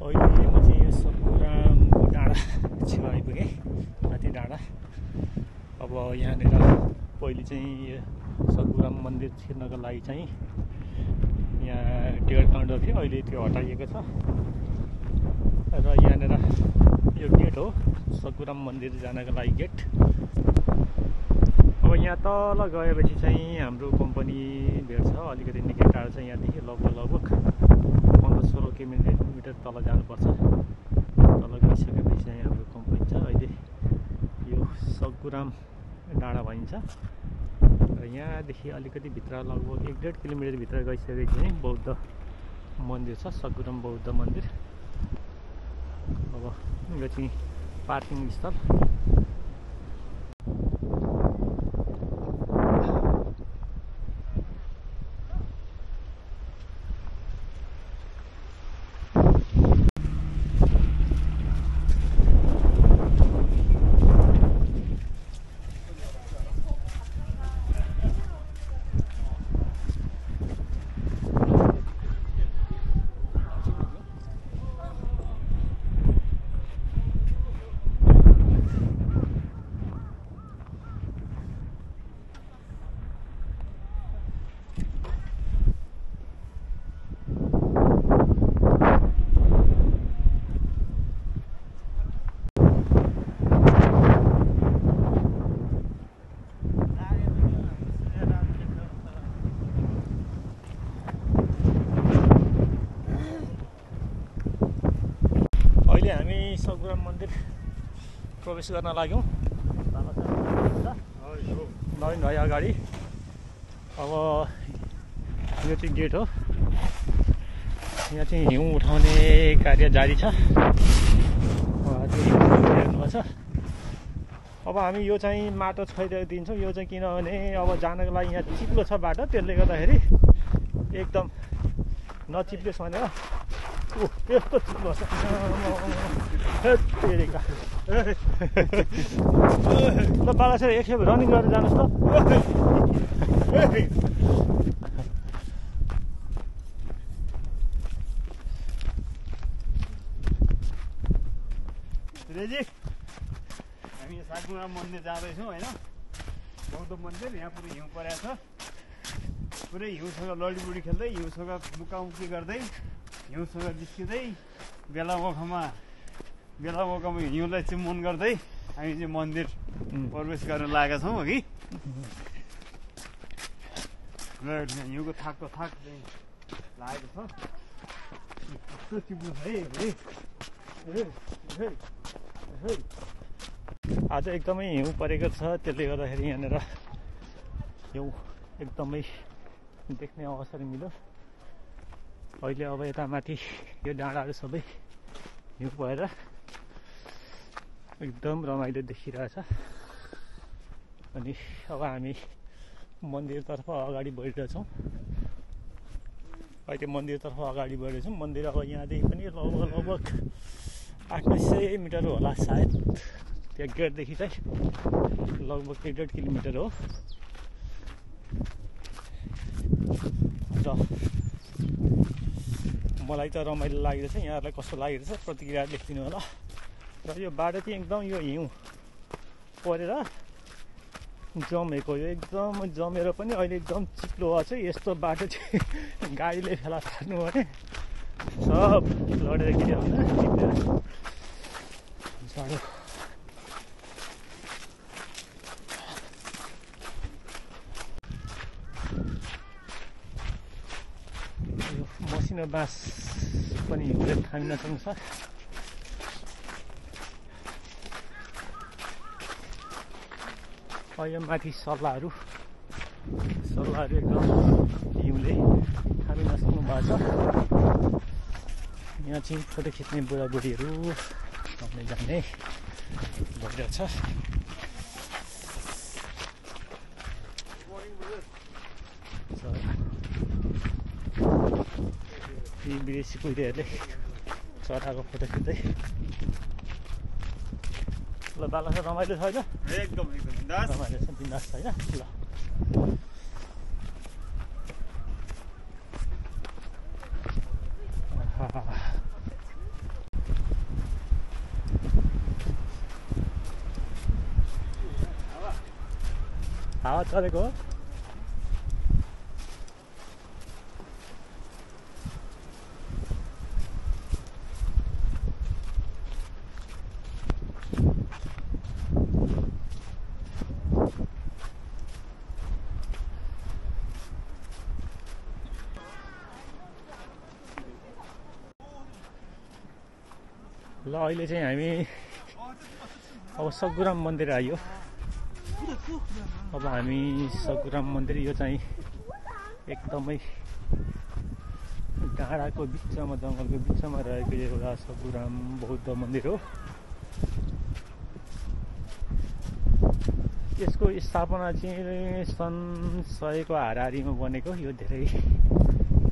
अहिले म चाहिँ सकुरामको डाँडा छेउ आइपुगेँ, माथि डाँडा। अब यहाँनिर पहिले चाहिँ सकुराम मन्दिर छिर्नको लागि चाहिँ यहाँ टिकट काउन्टर थियो, अहिले त्यो हटाइएको छ। र यहाँनिर यो गेट हो सकुराम मन्दिर जानको लागि गेट। अब यहाँ तल गएपछि चाहिँ हाम्रो कम्पनी भेट्छ, अलिकति निकै टाढो छ यहाँदेखि, लगभग 15-16 किलोमिटर तल जानुपर्छ। तल गइसकेपछि चाहिँ हाम्रो कम्पनी छ। अहिले यो सकुराम डाँडा भनिन्छ र यहाँदेखि अलिकति भित्र लगभग 1-1.5 किलोमिटर भित्र गइसकेपछि चाहिँ बौद्ध मन्दिर छ, सकुराम बौद्ध मन्दिर। अब यो चाहिँ पार्किङ स्थल। अहिले हामी सकुराम मन्दिर प्रवेश गर्न लाग्यौँ। नवीन भाइ अगाडि। अब यो चाहिँ गेट हो, यहाँ चाहिँ हिउँ उठाउने कार्य जारी छ। हेर्नुपर्छ। अब हामी यो चाहिँ माटो छोइदिएको दिन्छौँ। यो चाहिँ किनभने अब जानको लागि यहाँ चिप्लो छ बाटो, त्यसले गर्दाखेरि एकदम नचिप्लियोस् भनेर यस्तो चिप्लो छ। ल बाला सर एकखेप रनिङ गरेर जानुहोस् त। रेजी, हामी सकुराम मन्दिर जाँदैछौँ होइन, बौद्ध मन्दिर। यहाँ पुरै हिउँ परेको छ, पुरै हिउँसँग लडीबुडी खेल्दै, हिउँसँग मुकामुकी गर्दै, हिउँसँग जिस्किँदै, बेला मौकामा हिउँलाई चुम्बन गर्दै हामी चाहिँ मन्दिर प्रवेश गर्न लागेका छौँ अघि। हिउँको थाकको थाक चाहिँ लागेको छ। कस्तो चिप्लो छ है। आज एकदमै हिउँ परेको छ, त्यसले गर्दाखेरि यहाँनिर हिउँ एकदमै देख्ने अवसर मिल्यो। अहिले अब यता माथि यो डाँडाहरू सबै हिउँ भएर एकदम रमाइलो देखिरहेछ। अनि अब हामी मन्दिरतर्फ अगाडि बढिरहेछौँ। अहिले मन्दिरतर्फ अगाडि बढेछौँ। मन्दिर अब यहाँदेखि पनि लगभग 800 मिटर होला सायद। त्यहाँ गेटदेखि चाहिँ लगभग 1.5 किलोमिटर हो। र मलाई त रमाइलो लागिरहेछ। यहाँहरूलाई कस्तो लागिरहेछ प्रतिक्रिया लेखिदिनु होला। र यो बाटो चाहिँ एकदम यो हिउँ परेर जमेको, यो एकदम जमेर पनि अहिले एकदम चिप्लो भएको छ। यस्तो बाटो चाहिँ गाडीले फेला पार्नु भने सब लडेर गिऱ्यो भने चिप्लेर जाडो। यो मसिनो बाँस पनि हिउँले थामिन सक्छ। यो माथि सल्लाहहरू एकदम हिउँले थामिन सक्नु भएको छ। यहाँ चाहिँ फोटो खिच्ने बुढाबुढीहरू आउने जाने भइरहेछ। यी विदेशी कुहिरेहरूले चराको फोटो खिच्दै। ल बाला रमाइलो छ होइन? एकदम रमाइलो छ, बिन्दास छ होइन? ल हावा चलेको हो। ल अहिले चाहिँ हामी अब सगुराम मन्दिर आयो। अब हामी सगुराम मन्दिर, यो चाहिँ एकदमै डाँडाको बिचमा, जङ्गलको बिचमा रहेको एउटा सगुराम बौद्ध मन्दिर हो। यसको स्थापना चाहिँ सन् 100 को हाराहारीमा बनेको। यो धेरै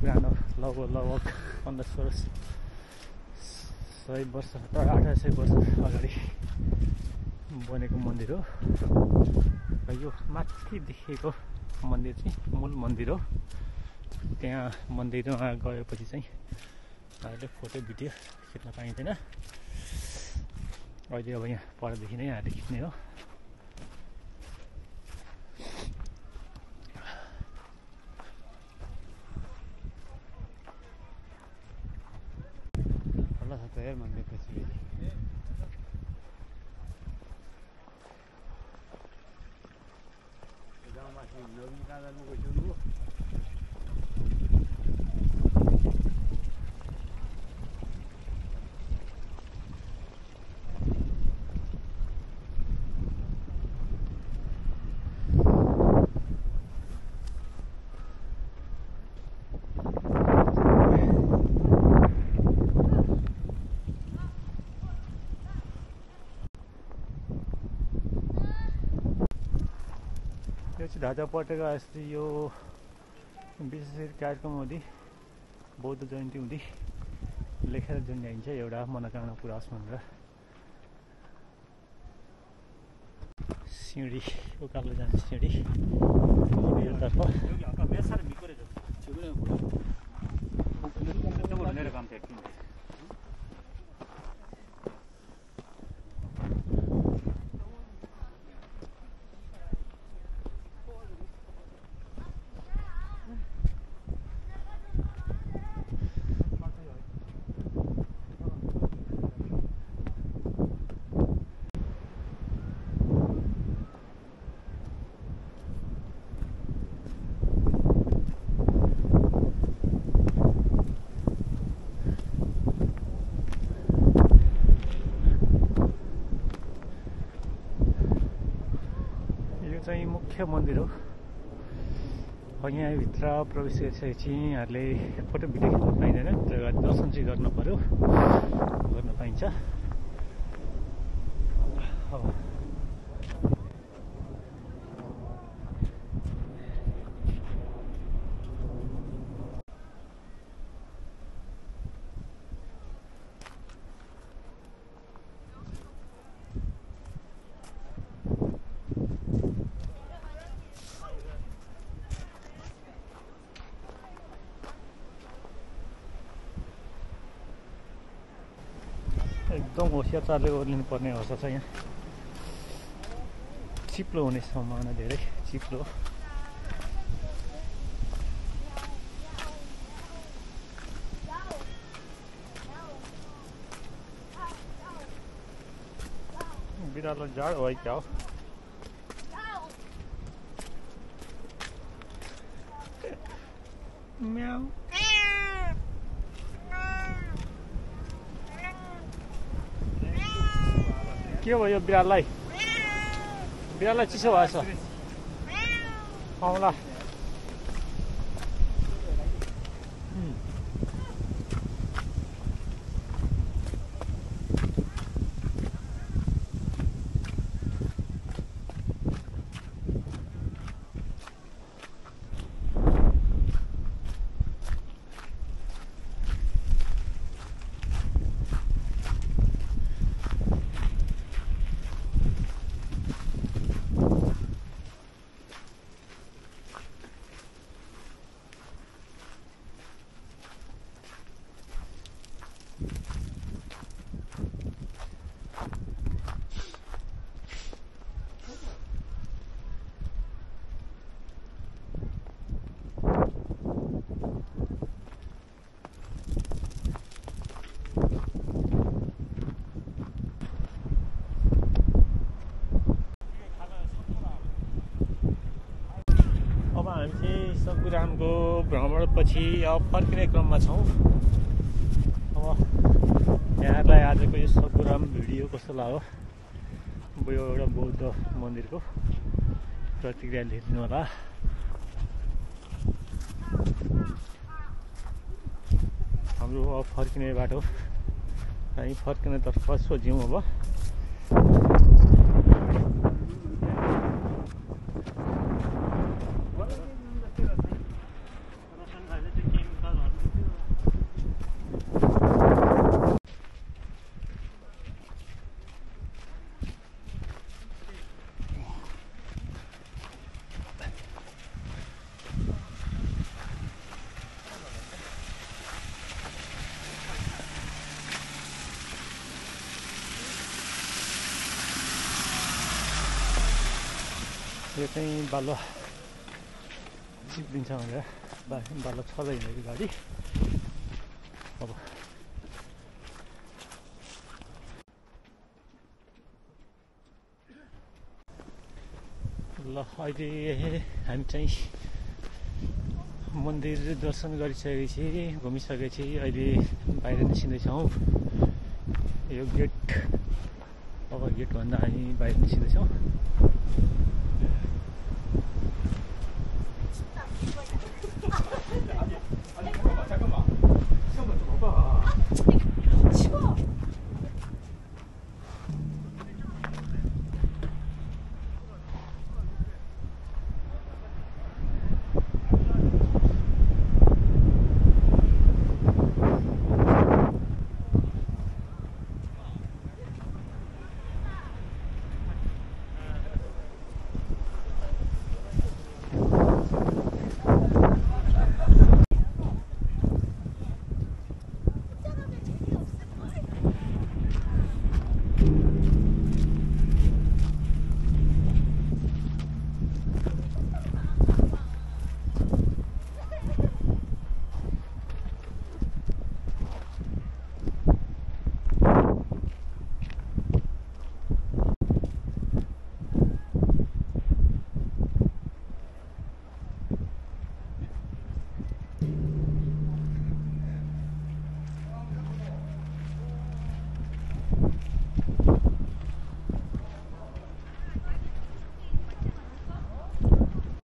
पुरानो, लगभग 1500 वर्ष, 1800 वर्ष अगाडि बनेको मन्दिर हो। र यो माथि देखेको मन्दिर चाहिँ मूल मन्दिर हो। त्यहाँ मन्दिरमा गएपछि चाहिँ अहिले फोटो भिडियो खिच्न पाइँदैन। अहिले अब यहाँ परदेखि नै हामीले खिच्ने हो। मन्दिर पछि गाउँमाथि नवीन काँडामा गइसक्नु। यो चाहिँ ढाँचा पटेका जस्तै यो विशेष कार्यक्रम हुँदी, बौद्ध जयन्ती हुँदी लेखेर जुन ल्याइन्छ एउटा मनोकामना पुरा होस् भनेर। सिँढी उकालो जान्छ, सिँढी मन्दिरतर्फ। चाहिँ मुख्य मन्दिर हो। यहाँभित्र प्रवेश गरिसकेपछि यहाँहरूले फोटो भिडियो खिच्न पाइँदैन, दर्शन चाहिँ गर्न पर्यो, गर्न पाइन्छ। एकदम होसियार चालले ओर्लिनु पर्ने अवस्था छ। यहाँ चिप्लो हुने सम्भावना धेरै, चिप्लो। बिरालो जाड हो क्या हो? म्याउ। के भयो बिराललाई? बिराललाई चिसो भएछ। औला। सकुरामको भ्रमणपछि अब फर्किने क्रममा छौँ। अब यहाँहरूलाई आजको यो सकुराम भिडियो कस्तो लाग्यो यो एउटा बौद्ध मन्दिरको प्रतिक्रिया लेखिदिनु होला। हाम्रो अब फर्किने बाटो, हामी फर्किनेतर्फ सोच्यौँ। अब यो चाहिँ बालुवा चिप्लिन्छ भनेर बालुवा छँदै हिँडेको गाडी। अब ल अहिले हामी चाहिँ मन्दिर दर्शन गरिसकेपछि घुमिसकेपछि अहिले बाहिर निस्किँदैछौँ। यो गेट, अब गेटभन्दा हामी बाहिर निस्किँदैछौँ।